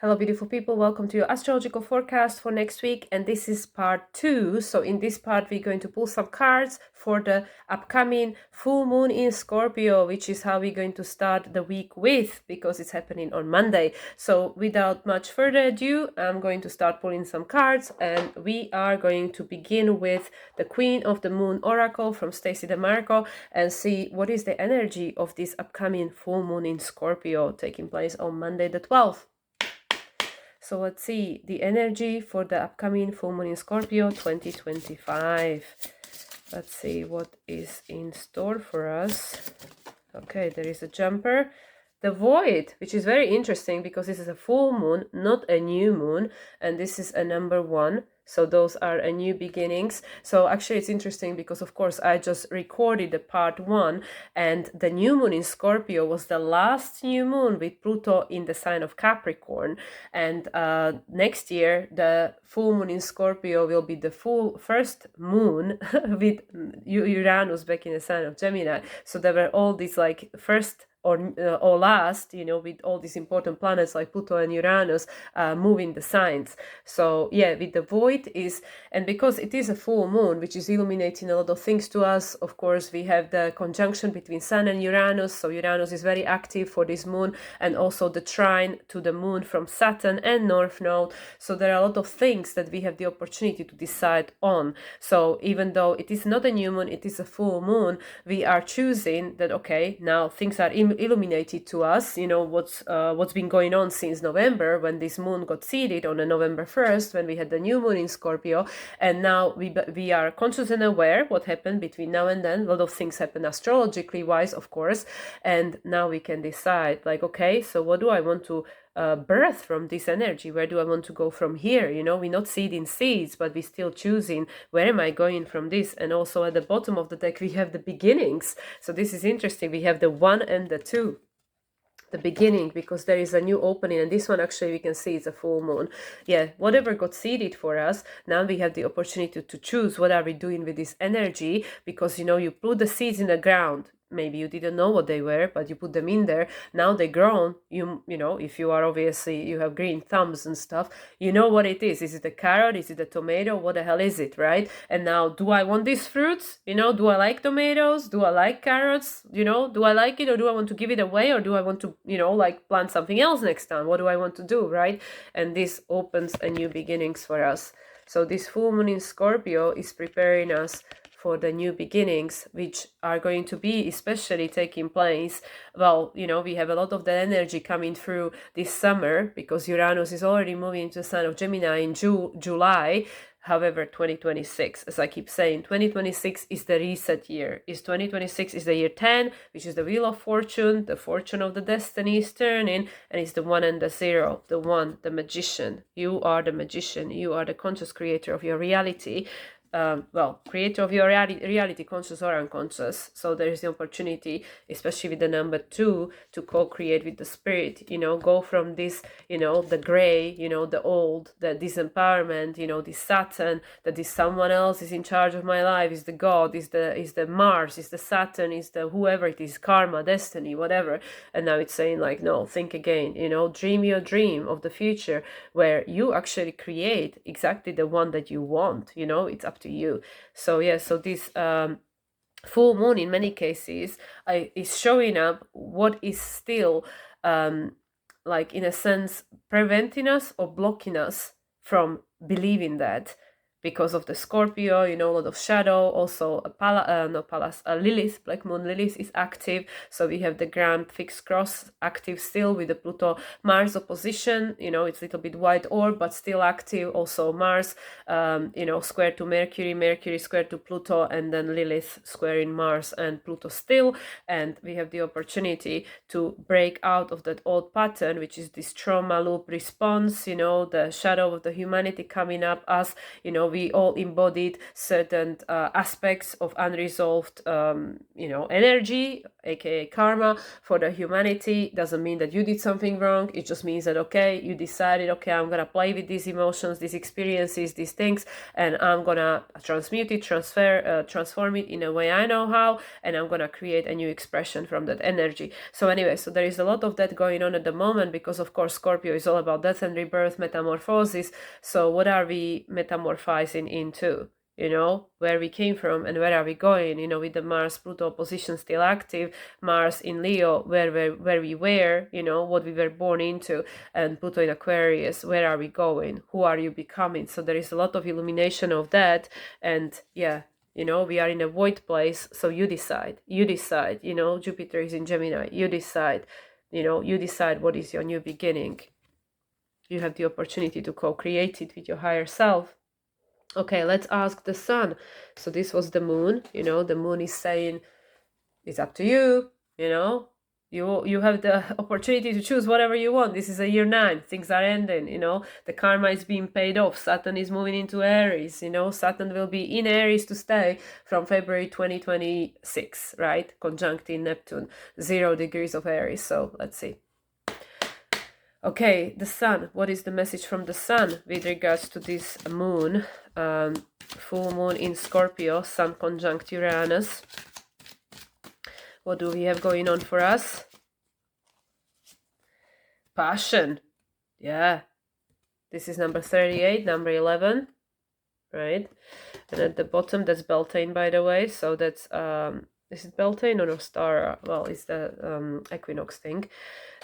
Hello, beautiful people. Welcome to your astrological forecast for next week. And this is part 2. So in this part, we're going to pull some cards for the upcoming full moon in Scorpio, which is how we're going to start the week with, because it's happening on Monday. So without much further ado, I'm going to start pulling some cards, and we are going to begin with the Queen of the Moon Oracle from Stacey DeMarco and see what is the energy of this upcoming full moon in Scorpio taking place on Monday the 12th. So let's see the energy for the upcoming full moon in Scorpio 2025. Let's see what is in store for us. Okay, there is a jumper. The void, which is very interesting because this is a full moon, not a new moon, and this is a number 1. So those are a new beginnings. So actually it's interesting because of course I just recorded the part 1, and the new moon in Scorpio was the last new moon with Pluto in the sign of Capricorn. And next year the full moon in Scorpio will be the first moon with Uranus back in the sign of Gemini. So there were all these like first or last, with all these important planets like Pluto and Uranus moving the signs. So yeah, with the void is, and because it is a full moon, which is illuminating a lot of things to us, of course, we have the conjunction between Sun and Uranus. So Uranus is very active for this moon, and also the trine to the moon from Saturn and North Node. So there are a lot of things that we have the opportunity to decide on. So even though it is not a new moon, it is a full moon, we are choosing that, okay, now things are illuminated to us, what's been going on since November, when this moon got seeded on November 1st, when we had the new moon in Scorpio. And now we are conscious and aware what happened between now and then. A lot of things happen astrologically wise, of course, and now we can decide, like, okay, so what do I want to birth from this energy? Where do I want to go from here? We're not seeding seeds, but we're still choosing where am I going from this. And also at the bottom of the deck we have the beginnings. So this is interesting. We have the 1 and the 2, the beginning, because there is a new opening, and this one actually we can see it's a full moon. Yeah, whatever got seeded for us, now we have the opportunity to choose what are we doing with this energy, because you put the seeds in the ground. Maybe you didn't know what they were, but you put them in there. Now they're grown. If you are obviously, you have green thumbs and stuff, you know what it is. Is it a carrot? Is it a tomato? What the hell is it, right? And now, do I want these fruits? Do I like tomatoes? Do I like carrots? Do I like it, or do I want to give it away, or do I want to, plant something else next time? What do I want to do, right? And this opens a new beginnings for us. So this full moon in Scorpio is preparing us for the new beginnings, which are going to be especially taking place. Well, we have a lot of the energy coming through this summer, because Uranus is already moving into the sign of Gemini in July. However, 2026, as I keep saying, 2026 is the reset year. 2026 is the year 10, which is the wheel of fortune. The fortune of the destiny is turning, and it's the 1 and the 0. The 1, the magician. You are the magician. You are the conscious creator of your reality. Creator of your reality, conscious or unconscious. So there is the opportunity, especially with the number 2, to co-create with the spirit. Go from this, the gray, the old, the disempowerment, this Saturn, that this someone else is in charge of my life, is the God, is the Mars, is the Saturn, is the whoever it is, karma, destiny, whatever. And now it's saying, like, no, think again, dream your dream of the future, where you actually create exactly the one that you want. It's up to you. So yeah, so this full moon in many cases is showing up what is still like, in a sense, preventing us or blocking us from believing that, because of the Scorpio, a lot of shadow. Also Lilith, Black Moon Lilith is active. So we have the grand fixed cross active still, with the Pluto Mars opposition. It's a little bit wide orb, but still active. Also Mars, square to Mercury, Mercury square to Pluto, and then Lilith squaring Mars and Pluto still. And we have the opportunity to break out of that old pattern, which is this trauma loop response, the shadow of the humanity coming up as, we all embodied certain aspects of unresolved, energy aka karma, for the humanity. Doesn't mean that you did something wrong. It just means that, okay, you decided, okay, I'm gonna play with these emotions, these experiences, these things, and I'm gonna transmute it, transform it in a way I know how, and I'm gonna create a new expression from that energy. So anyway, so there is a lot of that going on at the moment, because of course Scorpio is all about death and rebirth, metamorphosis. So what are we metamorphizing into? You know, where we came from and where are we going, you know, with the Mars Pluto opposition still active, Mars in Leo, where we were, you know, what we were born into, and Pluto in Aquarius, where are we going, who are you becoming? So there is a lot of illumination of that. And yeah, you know, we are in a void place, so you decide, you know, Jupiter is in Gemini, you decide, you know, you decide what is your new beginning. You have the opportunity to co-create it with your higher self. Okay, let's ask the sun. So this was the moon, you know, the moon is saying, it's up to you, you know, you have the opportunity to choose whatever you want. This is a year 9, things are ending, you know, the karma is being paid off. Saturn is moving into Aries, you know, Saturn will be in Aries to stay from February 2026, right? Conjuncting Neptune, 0 degrees of Aries. So let's see. Okay, the sun. What is the message from the sun with regards to this moon? Full moon in Scorpio, sun conjunct Uranus. What do we have going on for us? Passion. Yeah. This is number 38, number 11. Right? And at the bottom, that's Beltane, by the way. So that's, is it Beltane or no, Star? Well, it's the equinox thing.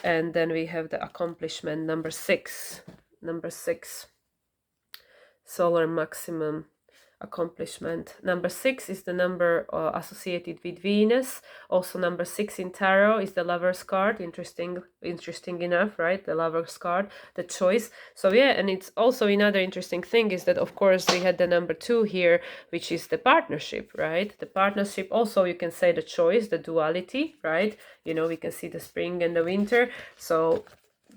And then we have the accomplishment, number 6. Number 6. Solar maximum accomplishment. Number 6 is the number associated with Venus. Also number 6 in tarot is the Lover's card. Interesting enough, right? The Lover's card, the choice. So yeah, and it's also another interesting thing is that of course we had the number 2 here, which is the partnership, right? The partnership, also you can say the choice, the duality, right? You know, we can see the spring and the winter. So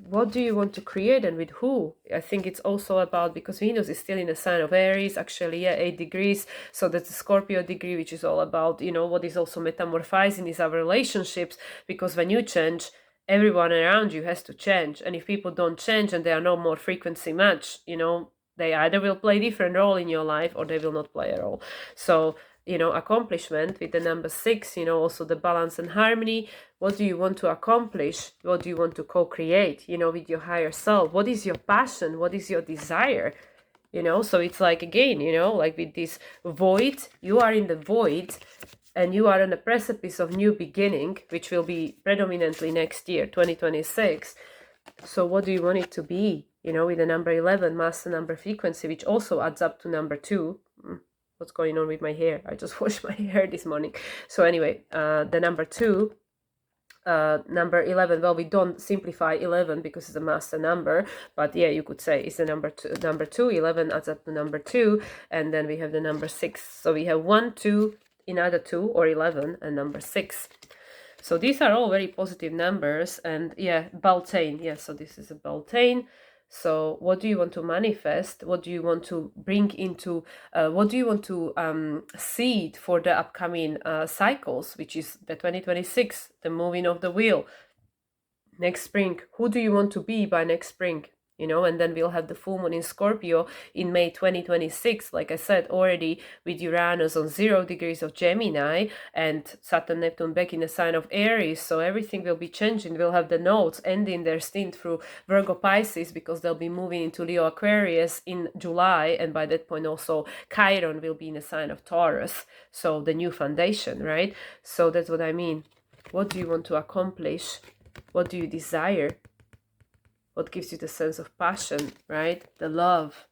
what do you want to create and with who? I think it's also about, because Venus is still in a sign of Aries, actually, yeah, 8 degrees. So that's the Scorpio degree, which is all about, you know, what is also metamorphizing is our relationships. Because when you change, everyone around you has to change. And if people don't change and they are no more frequency match, you know, they either will play a different role in your life or they will not play a role. So, you know, accomplishment with the number 6, you know, also the balance and harmony. What do you want to accomplish? What do you want to co-create, you know, with your higher self? What is your passion? What is your desire? You know, so it's like, again, you know, like with this void, you are in the void and you are on the precipice of new beginning, which will be predominantly next year, 2026. So what do you want it to be? You know, with the number 11, master number frequency, which also adds up to number 2. What's going on with my hair? I just washed my hair this morning. So anyway, the number 2, number 11, well, we don't simplify 11 because it's a master number, but yeah, you could say it's the number 2, 11 adds up to number 2, and then we have the number 6. So we have 1, 2 in either 2 or 11 and number 6. So these are all very positive numbers. And yeah, Beltane, yeah, so this is a Beltane. So what do you want to manifest? What do you want to bring into, what do you want to seed for the upcoming cycles, which is the 2026, the moving of the wheel. Next spring, who do you want to be by next spring? You know, and then we'll have the full moon in Scorpio in May 2026, like I said already, with Uranus on 0 degrees of Gemini and Saturn Neptune back in the sign of Aries. So everything will be changing. We'll have the nodes ending their stint through Virgo Pisces, because they'll be moving into Leo Aquarius in July, and by that point also Chiron will be in the sign of Taurus. So the new foundation, right? So that's what I mean. What do you want to accomplish? What do you desire? What gives you the sense of passion, right? The love.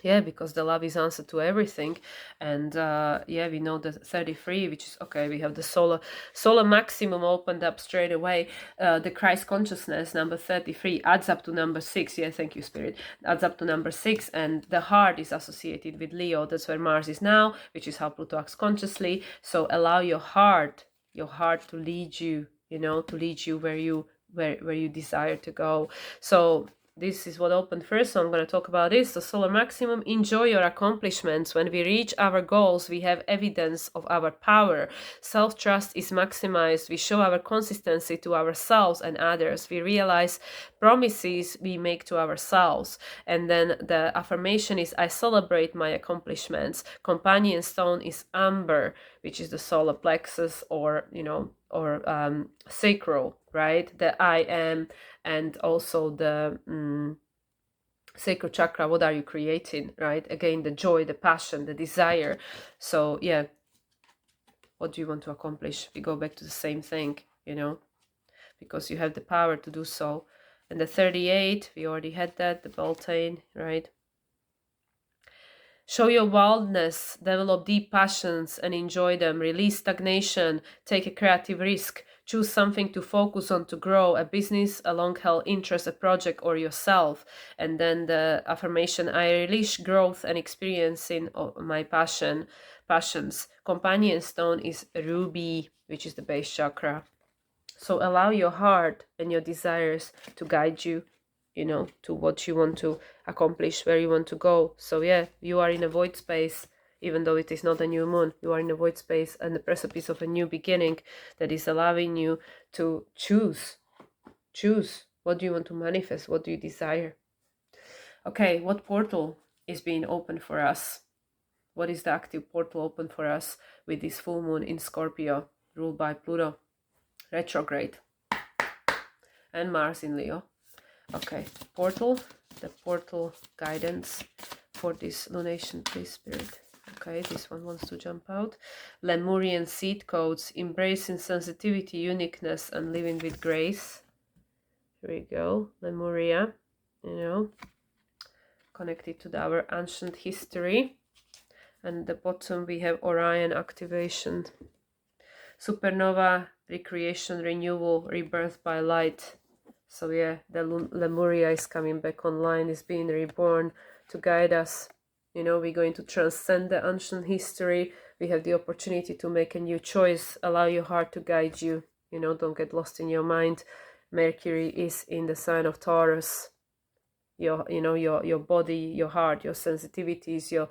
Yeah, because the love is answer to everything. And yeah, we know the 33, which is, okay, we have the solar maximum opened up straight away. The Christ consciousness, number 33, adds up to number 6. Yeah, thank you, Spirit. Adds up to number 6. And the heart is associated with Leo. That's where Mars is now, which is how Pluto acts consciously. So allow your heart to lead you, you know, to lead you where you desire to go. So this is what opened first, so I'm going to talk about this. The solar maximum: enjoy your accomplishments. When we reach our goals, we have evidence of our power. Self-trust is maximized. We show our consistency to ourselves and others. We realize promises we make to ourselves. And then the affirmation is: I celebrate my accomplishments. Companion stone is amber, which is the solar plexus, or sacral, right? The I am, and also the sacral chakra. What are you creating, right? Again, the joy, the passion, the desire. So yeah, what do you want to accomplish? We go back to the same thing, because you have the power to do so. And the 38, we already had that, the Beltane, right? Show your wildness, develop deep passions and enjoy them. Release stagnation, take a creative risk, choose something to focus on to grow, a business, a long-held interest, a project, or yourself. And then the affirmation: I release growth and experiencing my passions. Companion stone is ruby, which is the base chakra. So allow your heart and your desires to guide you, to what you want to accomplish, where you want to go. So yeah, you are in a void space, even though it is not a new moon. You are in a void space and the precipice of a new beginning that is allowing you to choose. What do you want to manifest? What do you desire? Okay, what portal is being opened for us? What is the active portal open for us with this full moon in Scorpio, ruled by Pluto retrograde and Mars in Leo? Okay, the portal guidance for this lunation, please, Spirit. Okay, this one wants to jump out. Lemurian seed codes: embracing sensitivity, uniqueness, and living with grace. Here we go, Lemuria, connected to our ancient history. And at the bottom we have Orion activation. Supernova, recreation, renewal, rebirth by light. So yeah, the Lemuria is coming back online, is being reborn to guide us. We're going to transcend the ancient history. We have the opportunity to make a new choice. Allow your heart to guide you. Don't get lost in your mind. Mercury is in the sign of Taurus. Your body, your heart, your sensitivities, your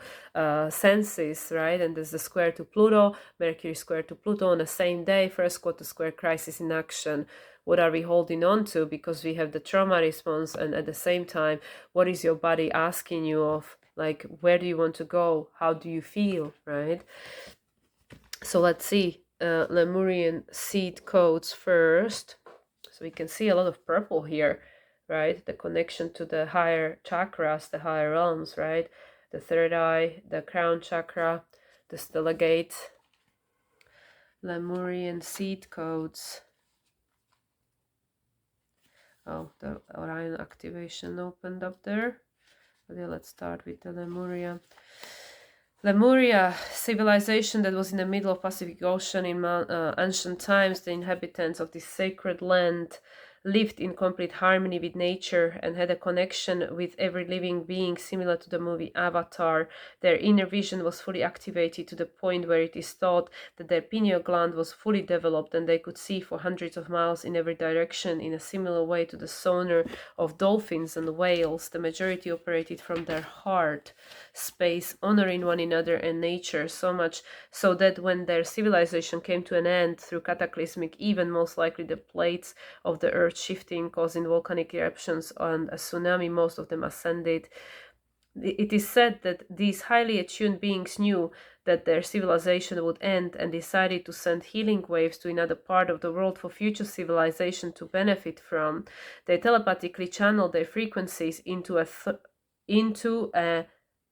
senses, right? And there's the square to Pluto, Mercury square to Pluto on the same day. First quarter square, crisis in action. What are we holding on to? Because we have the trauma response, and at the same time, what is your body asking you of? Like, where do you want to go? How do you feel, right? So let's see Lemurian seed codes first. So we can see a lot of purple here, right? The connection to the higher chakras, the higher realms, right? The third eye, the crown chakra, the stellagate. Lemurian seed codes. Oh, the Orion activation opened up there. But yeah, let's start with the Lemuria. Lemuria, civilization that was in the middle of Pacific Ocean in ancient times. The inhabitants of this sacred land lived in complete harmony with nature and had a connection with every living being, similar to the movie Avatar. Their inner vision was fully activated to the point where it is thought that their pineal gland was fully developed and they could see for hundreds of miles in every direction, in a similar way to the sonar of dolphins and whales. The majority operated from their heart space, honoring one another and nature, so much so that when their civilization came to an end through cataclysmic event, most likely the plates of the earth shifting, causing volcanic eruptions and a tsunami, most of them ascended. It is said that these highly attuned beings knew that their civilization would end and decided to send healing waves to another part of the world for future civilization to benefit from. They telepathically channeled their frequencies into a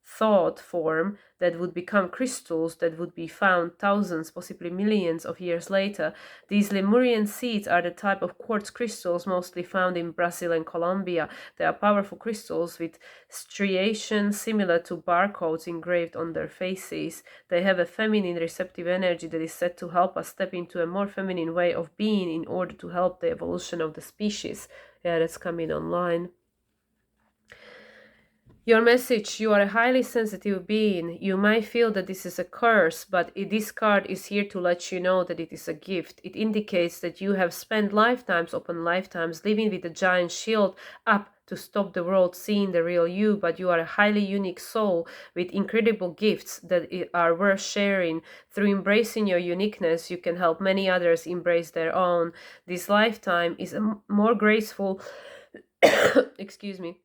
thought form that would become crystals that would be found thousands, possibly millions of years later. These Lemurian seeds are the type of quartz crystals mostly found in Brazil and Colombia. They are powerful crystals with striations similar to barcodes engraved on their faces. They have a feminine receptive energy that is said to help us step into a more feminine way of being in order to help the evolution of the species. Yeah, that's coming online. Your message: you are a highly sensitive being. You might feel that this is a curse, but this card is here to let you know that it is a gift. It indicates that you have spent lifetimes upon lifetimes living with a giant shield up to stop the world seeing the real you, but you are a highly unique soul with incredible gifts that are worth sharing. Through embracing your uniqueness, you can help many others embrace their own. This lifetime is a more graceful excuse me,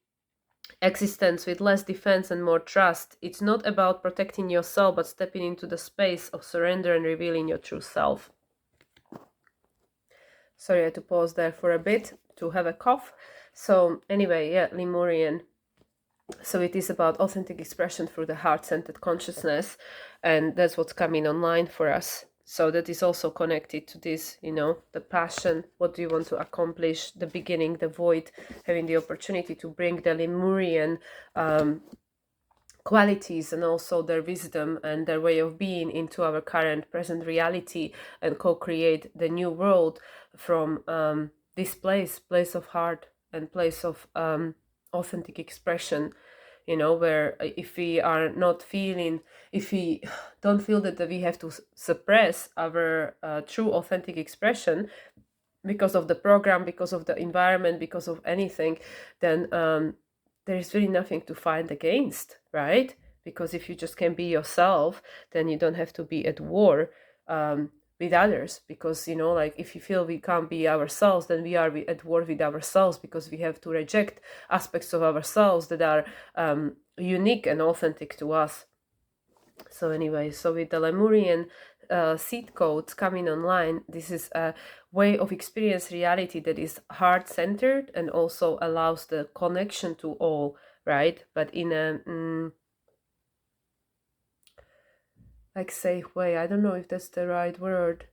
existence with less defense and more trust. It's not about protecting yourself, but stepping into the space of surrender and revealing your true self. Sorry, I had to pause there for a bit to have a cough. So anyway, yeah, Lemurian. So it is about authentic expression through the heart-centered consciousness, and that's what's coming online for us. So that is also connected to this, you know, the passion, what do you want to accomplish, the beginning, the void, having the opportunity to bring the Lemurian qualities and also their wisdom and their way of being into our current present reality and co-create the new world from this place of heart and place of authentic expression, you know, where if we are not feeling, if we don't feel that we have to suppress our true authentic expression because of the program, because of the environment, because of anything, then there is really nothing to fight against, right? Because if you just can be yourself, then you don't have to be at war with others. Because, you know, like if you feel we can't be ourselves, then we are at war with ourselves, because we have to reject aspects of ourselves that are unique and authentic to us. So anyway, so with the Lemurian seed codes coming online, this is a way of experience reality that is heart-centered and also allows the connection to all, right? But in a like safe way, I don't know if that's the right word,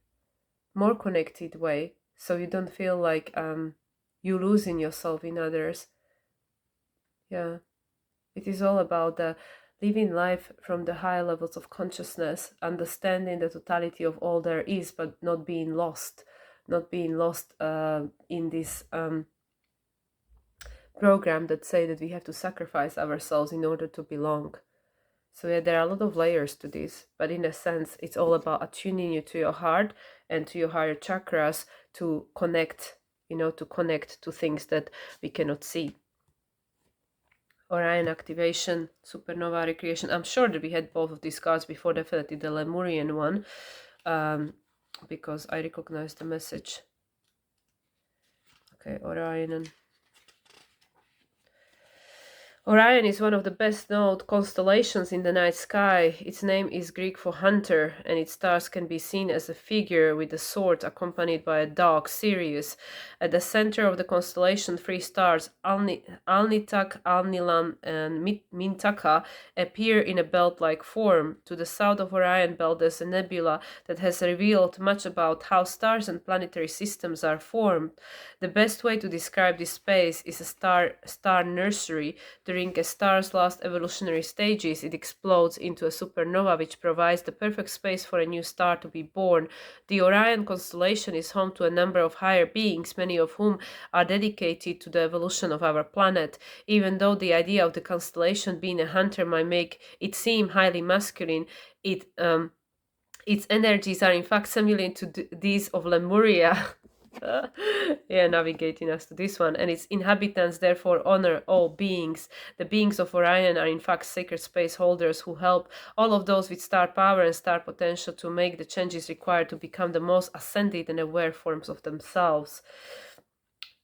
more connected way, so you don't feel like you losing yourself in others. Yeah, it is all about the living life from the higher levels of consciousness, understanding the totality of all there is, but not being lost in this program that say that we have to sacrifice ourselves in order to belong. So yeah, there are a lot of layers to this, but in a sense, it's all about attuning you to your heart and to your higher chakras to connect, you know, to connect to things that we cannot see. Orion activation, supernova recreation. I'm sure that we had both of these cards before, definitely the Lemurian one, because I recognize the message. Okay, Orion. Orion is one of the best known constellations in the night sky. Its name is Greek for hunter, and its stars can be seen as a figure with a sword accompanied by a dog, Sirius. At the center of the constellation, three stars, Alnitak, Alnilam, and Mintaka, appear in a belt-like form. To the south of Orion belt, there's a nebula that has revealed much about how stars and planetary systems are formed. The best way to describe this space is a star nursery. During a star's last evolutionary stages, it explodes into a supernova, which provides the perfect space for a new star to be born. The Orion constellation is home to a number of higher beings, many of whom are dedicated to the evolution of our planet. Even though the idea of the constellation being a hunter might make it seem highly masculine, its energies are in fact similar to these of Lemuria. Yeah, navigating us to this one. And its inhabitants therefore honor all beings. The beings of Orion are in fact sacred space holders who help all of those with star power and star potential to make the changes required to become the most ascended and aware forms of themselves.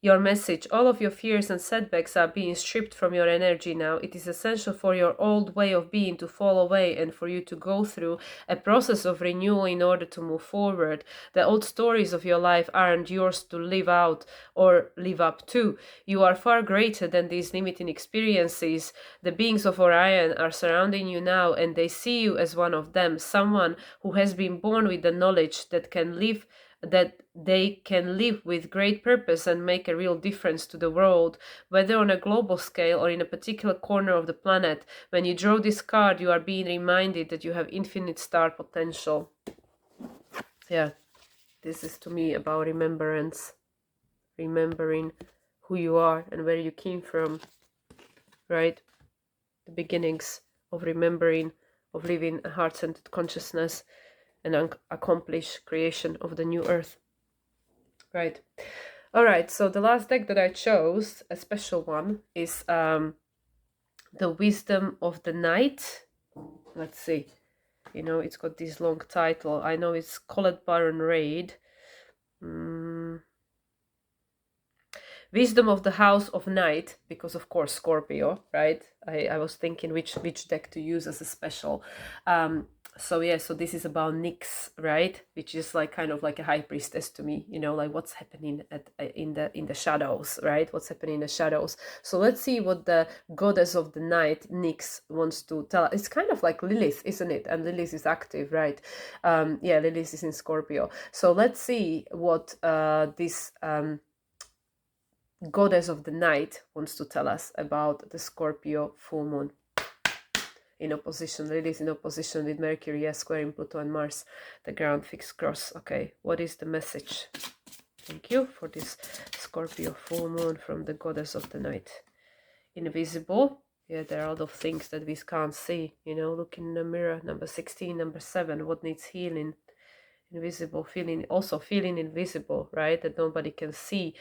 Your message. All of your fears and setbacks are being stripped from your energy now. It is essential for your old way of being to fall away and for you to go through a process of renewal in order to move forward. The old stories of your life aren't yours to live out or live up to. You are far greater than these limiting experiences. The beings of Orion are surrounding you now, and they see you as one of them, someone who has been born with the knowledge that they can live with great purpose and make a real difference to the world, whether on a global scale or in a particular corner of the planet. When you draw this card, you are being reminded that you have infinite star potential. Yeah, this is to me about remembrance, remembering who you are and where you came from, right? The beginnings of remembering, of living a heart-centered consciousness and accomplish creation of the new earth. Right. All right, so the last deck that I chose, a special one, is the Wisdom of the Night. Let's see. You know, it's got this long title. I know it's Collette Baron-Reid. Wisdom of the House of Night, because of course Scorpio, right? I was thinking which deck to use as a special. So yeah, so this is about Nyx, right? Which is like kind of like a high priestess to me, you know, like what's happening in the shadows, right? What's happening in the shadows. So let's see what the goddess of the night, Nyx, wants to tell. It's kind of like Lilith, isn't it? And Lilith is active, right? Yeah, Lilith is in Scorpio. So let's see what this goddess of the night wants to tell us about the Scorpio full moon in opposition. Lilith in opposition with Mercury, yes, squaring Pluto and Mars, the ground fixed cross. Okay, what is the message? Thank you for this Scorpio full moon from the goddess of the night. Invisible. Yeah, there are a lot of things that we can't see. You know, look in the mirror. Number 16, number 7. What needs healing? Invisible, feeling invisible, right? That nobody can see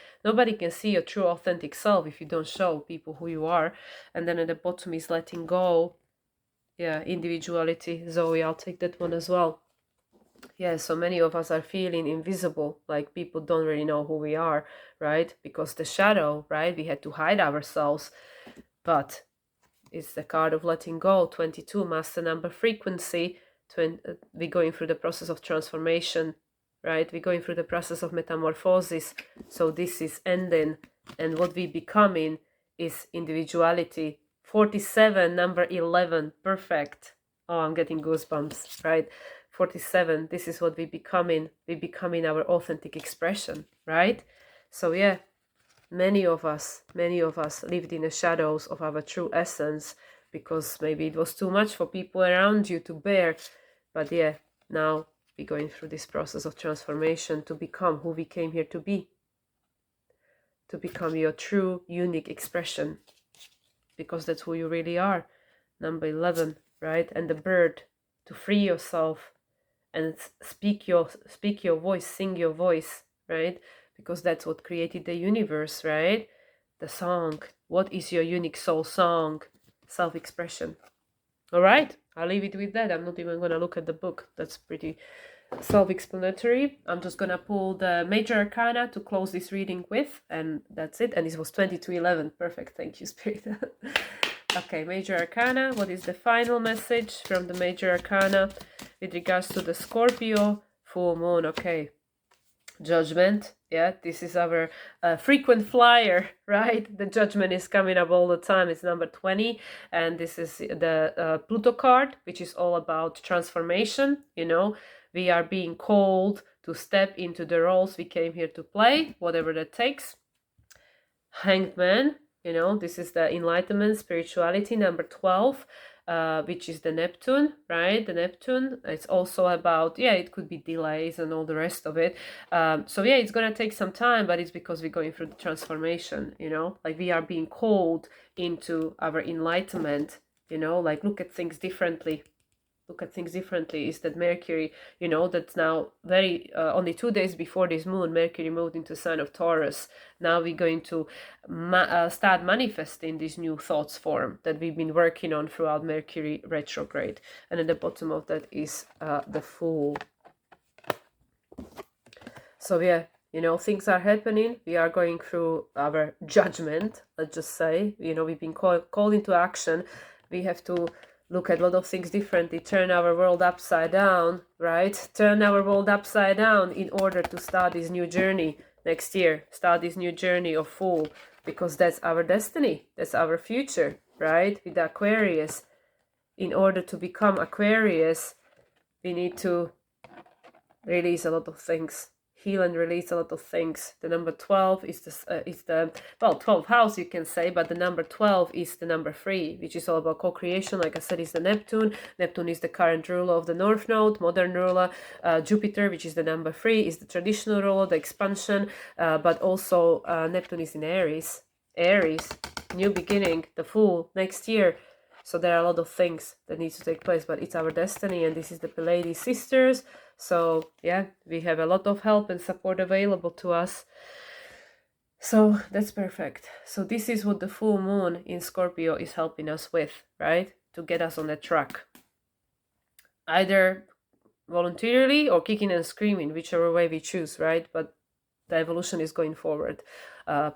your true authentic self if you don't show people who you are. And then at the bottom is letting go. Yeah, individuality. Zoe, I'll take that one as well. Yeah, so many of us are feeling invisible, like people don't really know who we are, right? Because the shadow, right? We had to hide ourselves. But it's the card of letting go. 22, master number, frequency. We're going through the process of transformation, right? We're going through the process of metamorphosis. So this is ending, and what we're becoming is individuality. 47, number 11, perfect. Oh, I'm getting goosebumps, right? 47, this is what we're becoming. We're becoming our authentic expression, right? So yeah, many of us lived in the shadows of our true essence because maybe it was too much for people around you to bear. But yeah, now we're going through this process of transformation to become who we came here to be, to become your true, unique expression, because that's who you really are. Number 11, right? And the bird, to free yourself and speak your voice, sing your voice, right? Because that's what created the universe, right? The song. What is your unique soul song? Self-expression. All right, I'll leave it with that. I'm not even going to look at the book. That's pretty self-explanatory. I'm just going to pull the major arcana to close this reading with, and that's it. And this was 2211. Perfect. Thank you, Spirit. Okay, major arcana. What is the final message from the major arcana with regards to the Scorpio full moon? Okay, judgment. Yeah, this is our frequent flyer, right? The judgment is coming up all the time. It's number 20, and this is the Pluto card, which is all about transformation. You know, we are being called to step into the roles we came here to play, whatever that takes. Hanged Man, you know, this is the enlightenment, spirituality, number 12, which is the Neptune, right? The Neptune, it's also about, yeah, it could be delays and all the rest of it. So yeah, it's going to take some time, but it's because we're going through the transformation, you know, like we are being called into our enlightenment, you know, like look at things differently. Is that Mercury, you know, that's now very only 2 days before this moon, Mercury moved into sign of Taurus. Now we're going to start manifesting this new thoughts form that we've been working on throughout Mercury retrograde. And at the bottom of that is the Fool. So yeah, you know, things are happening. We are going through our judgment, let's just say. You know, we've been called into action. We have to look at a lot of things differently, turn our world upside down, right? Turn our world upside down in order to start this new journey next year, start this new journey of Fool, because that's our destiny, that's our future, right? With Aquarius. In order to become Aquarius, we need to release a lot of things. Heal and release a lot of things. The number 12 is the 12th house, you can say, but the number 12 is the number 3, which is all about co-creation. Like I said, is the Neptune. Neptune is the current ruler of the North Node, modern ruler. Jupiter, which is the number 3, is the traditional ruler, the expansion. But also Neptune is in Aries. Aries, new beginning, the Fool, next year. So there are a lot of things that need to take place, but it's our destiny, and this is the Pleiades sisters. So yeah, we have a lot of help and support available to us. So that's perfect. So this is what the full moon in Scorpio is helping us with, right? To get us on that track. Either voluntarily or kicking and screaming, whichever way we choose, right? But the evolution is going forward.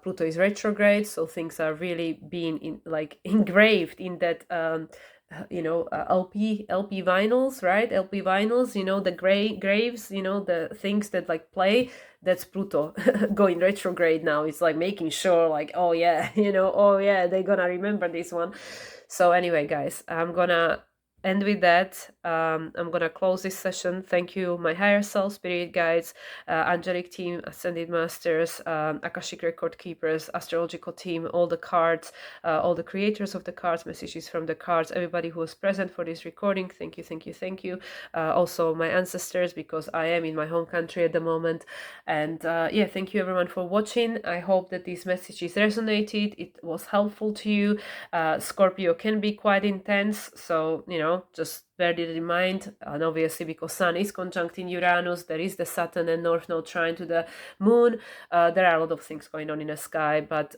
Pluto is retrograde, so things are really being engraved in that LP vinyls, right? LP vinyls, the gray graves, the things that like play. That's Pluto going retrograde now. It's like making sure, like, oh yeah, oh yeah, they're gonna remember this one. So anyway, guys, I'm gonna end with that. I'm gonna close this session. Thank you, my higher self, spirit guides, angelic team, ascended masters, akashic record keepers, astrological team, all the cards, all the creators of the cards, messages from the cards, everybody who was present for this recording. Thank you, thank you, thank you. Also my ancestors, because I am in my home country at the moment. And yeah, thank you everyone for watching. I hope that these messages resonated. It was helpful to you. Scorpio can be quite intense, so just bear that in mind. And obviously, because Sun is conjunct in Uranus, there is the Saturn and North Node trine to the Moon. There are a lot of things going on in the sky, but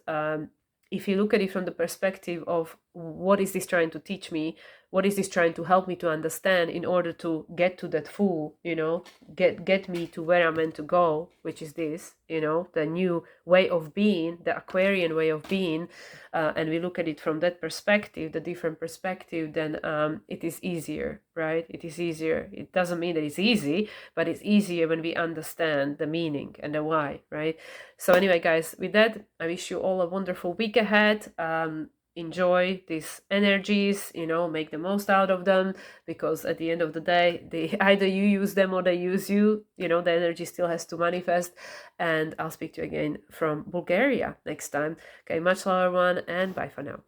if you look at it from the perspective of what is this trying to teach me, what is this trying to help me to understand in order to get to that full, get me to where I'm meant to go, which is this, the new way of being, the Aquarian way of being, and we look at it from that perspective, the different perspective, then it is easier, right? It is easier. It doesn't mean that it's easy, but it's easier when we understand the meaning and the why, right? So anyway, guys, with that, I wish you all a wonderful week ahead. Enjoy these energies, make the most out of them, because at the end of the day, either you use them or they use you. The energy still has to manifest. And I'll speak to you again from Bulgaria next time. Okay, much love everyone, and bye for now.